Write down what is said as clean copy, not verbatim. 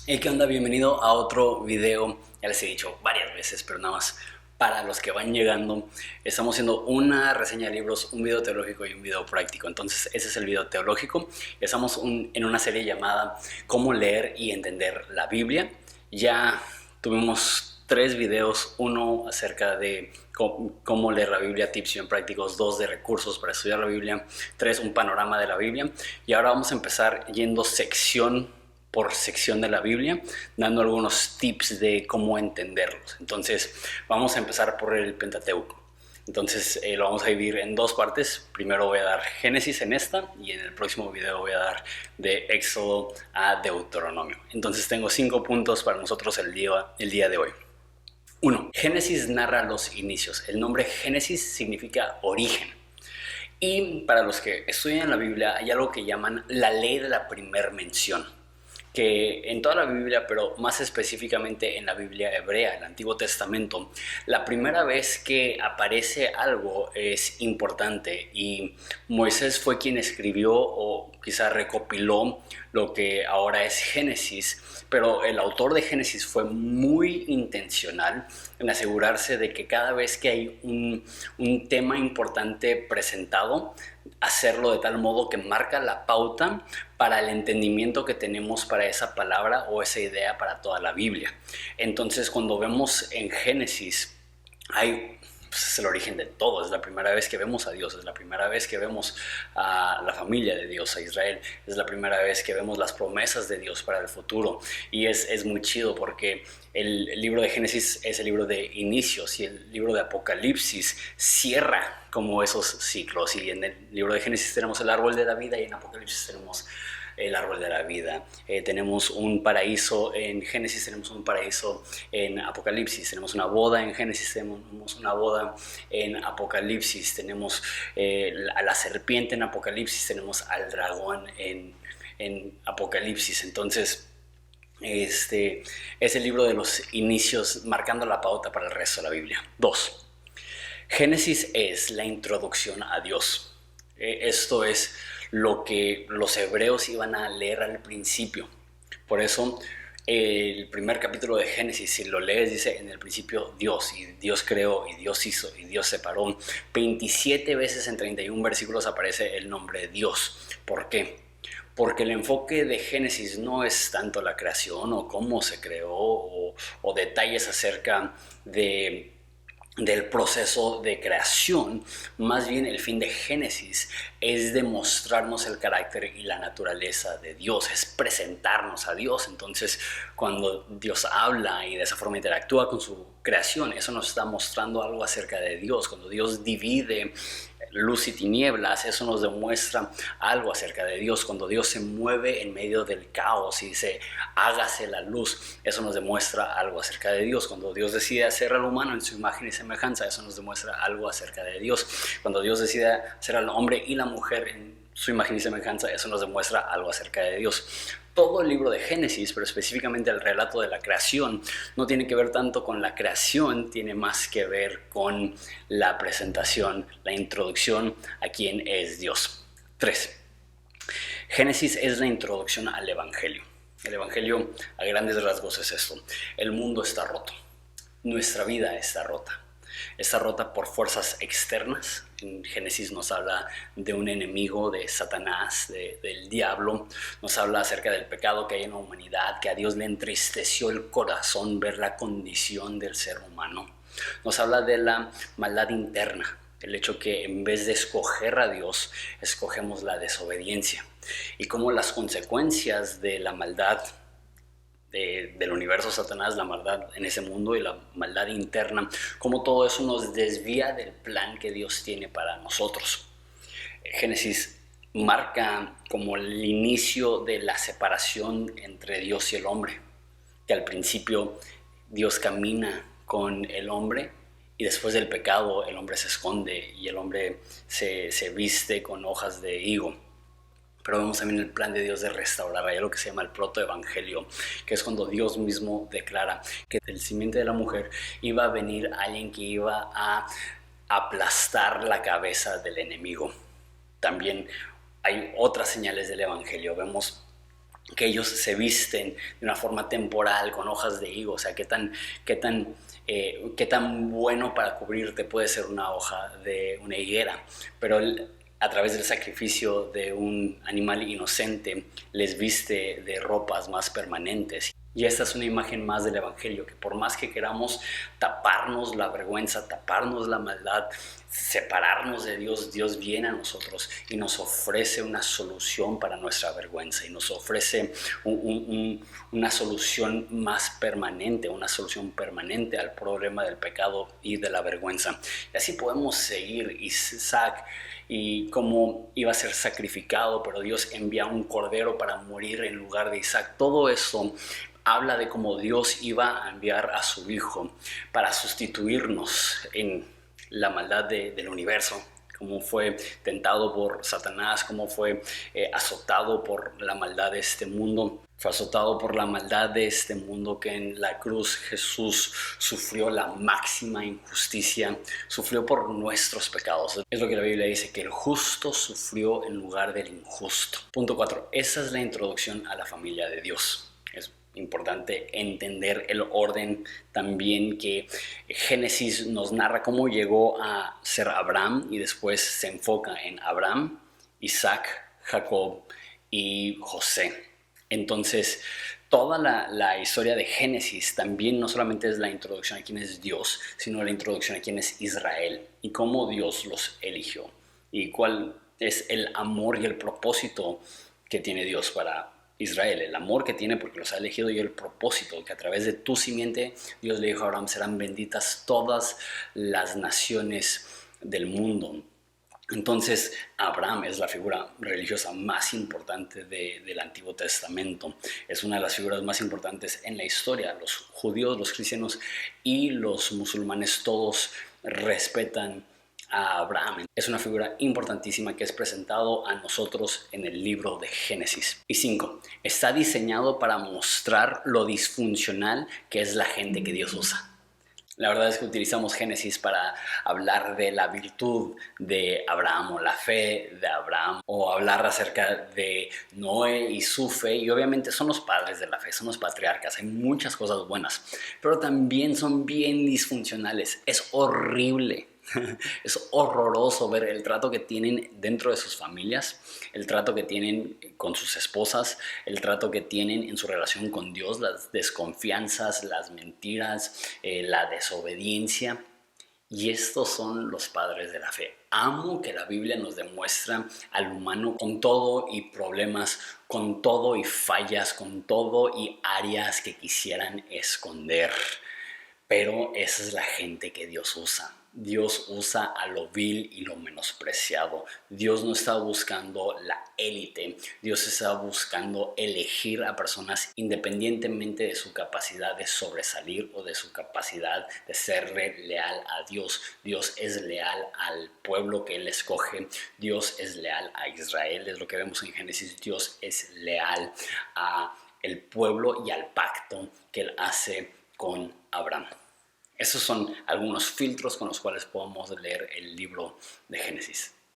Hey, ¿qué onda? Bienvenido a otro video. Ya les he dicho varias veces, pero nada más para los que van llegando. Estamos haciendo una reseña de libros, un video teológico y un video práctico. Entonces, ese es el video teológico. Estamos en una serie llamada Cómo leer y entender la Biblia. Ya tuvimos 3 videos, uno acerca de cómo leer la Biblia, tips bien prácticos, 2 de recursos para estudiar la Biblia, 3 un panorama de la Biblia. Y ahora vamos a empezar yendo sección por sección de la Biblia, dando algunos tips de cómo entenderlos. Entonces, vamos a empezar por el Pentateuco. Entonces, lo vamos a dividir en 2 partes. Primero voy a dar Génesis en esta y en el próximo video voy a dar de Éxodo a Deuteronomio. Entonces, tengo 5 puntos para nosotros el día de hoy. 1. Génesis narra los inicios. El nombre Génesis significa origen. Y para los que estudian la Biblia hay algo que llaman la ley de la primer mención, que en toda la Biblia, pero más específicamente en la Biblia hebrea, el Antiguo Testamento, la primera vez que aparece algo es importante, y Moisés fue quien escribió o quizá recopiló lo que ahora es Génesis, pero el autor de Génesis fue muy intencional en asegurarse de que cada vez que hay un tema importante presentado, hacerlo de tal modo que marca la pauta para el entendimiento que tenemos para esa palabra o esa idea para toda la Biblia. Entonces, cuando vemos en Génesis, es el origen de todo, es la primera vez que vemos a Dios, es la primera vez que vemos a la familia de Dios, a Israel, es la primera vez que vemos las promesas de Dios para el futuro, y es muy chido porque el libro de Génesis es el libro de inicios y el libro de Apocalipsis cierra como esos ciclos, y en el libro de Génesis tenemos el árbol de la vida y en Apocalipsis tenemos el árbol de la vida. Tenemos un paraíso en Génesis, tenemos un paraíso en Apocalipsis, tenemos una boda en Génesis, tenemos una boda en Apocalipsis, tenemos a la serpiente en Apocalipsis, tenemos al dragón en Apocalipsis. Entonces, este es el libro de los inicios, marcando la pauta para el resto de la Biblia. 2. Génesis es la introducción a Dios. Esto es lo que los hebreos iban a leer al principio. Por eso el primer capítulo de Génesis, si lo lees, dice: en el principio Dios, y Dios creó, y Dios hizo, y Dios separó. 27 veces en 31 versículos aparece el nombre Dios. ¿Por qué? Porque el enfoque de Génesis no es tanto la creación o cómo se creó o detalles acerca del proceso de creación. Más bien, el fin de Génesis es demostrarnos el carácter y la naturaleza de Dios, es presentarnos a Dios. Entonces, cuando Dios habla y de esa forma interactúa con su creación, eso nos está mostrando algo acerca de Dios. Cuando Dios divide luz y tinieblas, eso nos demuestra algo acerca de Dios. Cuando Dios se mueve en medio del caos y dice: hágase la luz, eso nos demuestra algo acerca de Dios. Cuando Dios decide hacer al humano en su imagen y semejanza, eso nos demuestra algo acerca de Dios. Cuando Dios decide hacer al hombre y la mujer en su imagen y semejanza, eso nos demuestra algo acerca de Dios. Todo el libro de Génesis, pero específicamente el relato de la creación, no tiene que ver tanto con la creación, tiene más que ver con la presentación, la introducción a quién es Dios. 3. Génesis es la introducción al Evangelio. El Evangelio, a grandes rasgos, es esto: el mundo está roto, nuestra vida está rota por fuerzas externas. En Génesis nos habla de un enemigo, de Satanás, del diablo. Nos habla acerca del pecado que hay en la humanidad, que a Dios le entristeció el corazón ver la condición del ser humano. Nos habla de la maldad interna, el hecho que en vez de escoger a Dios, escogemos la desobediencia, y cómo las consecuencias de la maldad del universo, Satanás, la maldad en ese mundo y la maldad interna, cómo todo eso nos desvía del plan que Dios tiene para nosotros. Génesis marca como el inicio de la separación entre Dios y el hombre, que al principio Dios camina con el hombre, y después del pecado el hombre se esconde y el hombre se viste con hojas de higo. Pero vemos también el plan de Dios de restaurar. Hay algo que se llama el protoevangelio, que es cuando Dios mismo declara que del simiente de la mujer iba a venir alguien que iba a aplastar la cabeza del enemigo. También hay otras señales del evangelio. Vemos que ellos se visten de una forma temporal con hojas de higo. O sea, qué tan bueno para cubrirte puede ser una hoja de una higuera. Pero a través del sacrificio de un animal inocente les viste de ropas más permanentes. Y esta es una imagen más del Evangelio, que por más que queramos taparnos la vergüenza, taparnos la maldad, separarnos de Dios, Dios viene a nosotros y nos ofrece una solución para nuestra vergüenza y nos ofrece una solución más permanente, una solución permanente al problema del pecado y de la vergüenza. Y así podemos seguir. Isaac, y cómo iba a ser sacrificado, pero Dios envía un cordero para morir en lugar de Isaac. Todo eso habla de cómo Dios iba a enviar a su hijo para sustituirnos en la maldad del universo, cómo fue tentado por Satanás, cómo fue azotado por la maldad de este mundo. Fue azotado por la maldad de este mundo, que en la cruz Jesús sufrió la máxima injusticia, sufrió por nuestros pecados. Es lo que la Biblia dice, que el justo sufrió en lugar del injusto. Punto 4. Esa es la introducción a la familia de Dios. Es importante entender el orden también, que Génesis nos narra cómo llegó a ser Abraham y después se enfoca en Abraham, Isaac, Jacob y José. Entonces, toda la historia de Génesis también no solamente es la introducción a quién es Dios, sino la introducción a quién es Israel y cómo Dios los eligió y cuál es el amor y el propósito que tiene Dios para Israel, el amor que tiene porque los ha elegido, y el propósito que a través de tu simiente Dios le dijo a Abraham: serán benditas todas las naciones del mundo. Entonces, Abraham es la figura religiosa más importante del Antiguo Testamento. Es una de las figuras más importantes en la historia. Los judíos, los cristianos y los musulmanes todos respetan a Abraham. Es una figura importantísima que es presentado a nosotros en el libro de Génesis. Y 5. Está diseñado para mostrar lo disfuncional que es la gente que Dios usa. La verdad es que utilizamos Génesis para hablar de la virtud de Abraham o la fe de Abraham, o hablar acerca de Noé y su fe, y obviamente son los padres de la fe, son los patriarcas, hay muchas cosas buenas, pero también son bien disfuncionales. Es horrible. Es horroroso ver el trato que tienen dentro de sus familias, el trato que tienen con sus esposas, el trato que tienen en su relación con Dios, las desconfianzas, las mentiras, la desobediencia. Y estos son los padres de la fe. Amo que la Biblia nos demuestra al humano con todo y problemas, con todo y fallas, con todo y áreas que quisieran esconder. Pero esa es la gente que Dios usa. Dios usa a lo vil y lo menospreciado. Dios no está buscando la élite. Dios está buscando elegir a personas independientemente de su capacidad de sobresalir o de su capacidad de ser leal a Dios. Dios es leal al pueblo que Él escoge. Dios es leal a Israel. Es lo que vemos en Génesis. Dios es leal al pueblo y al pacto que Él hace con Abraham. Esos son algunos filtros con los cuales podemos leer el libro de Génesis.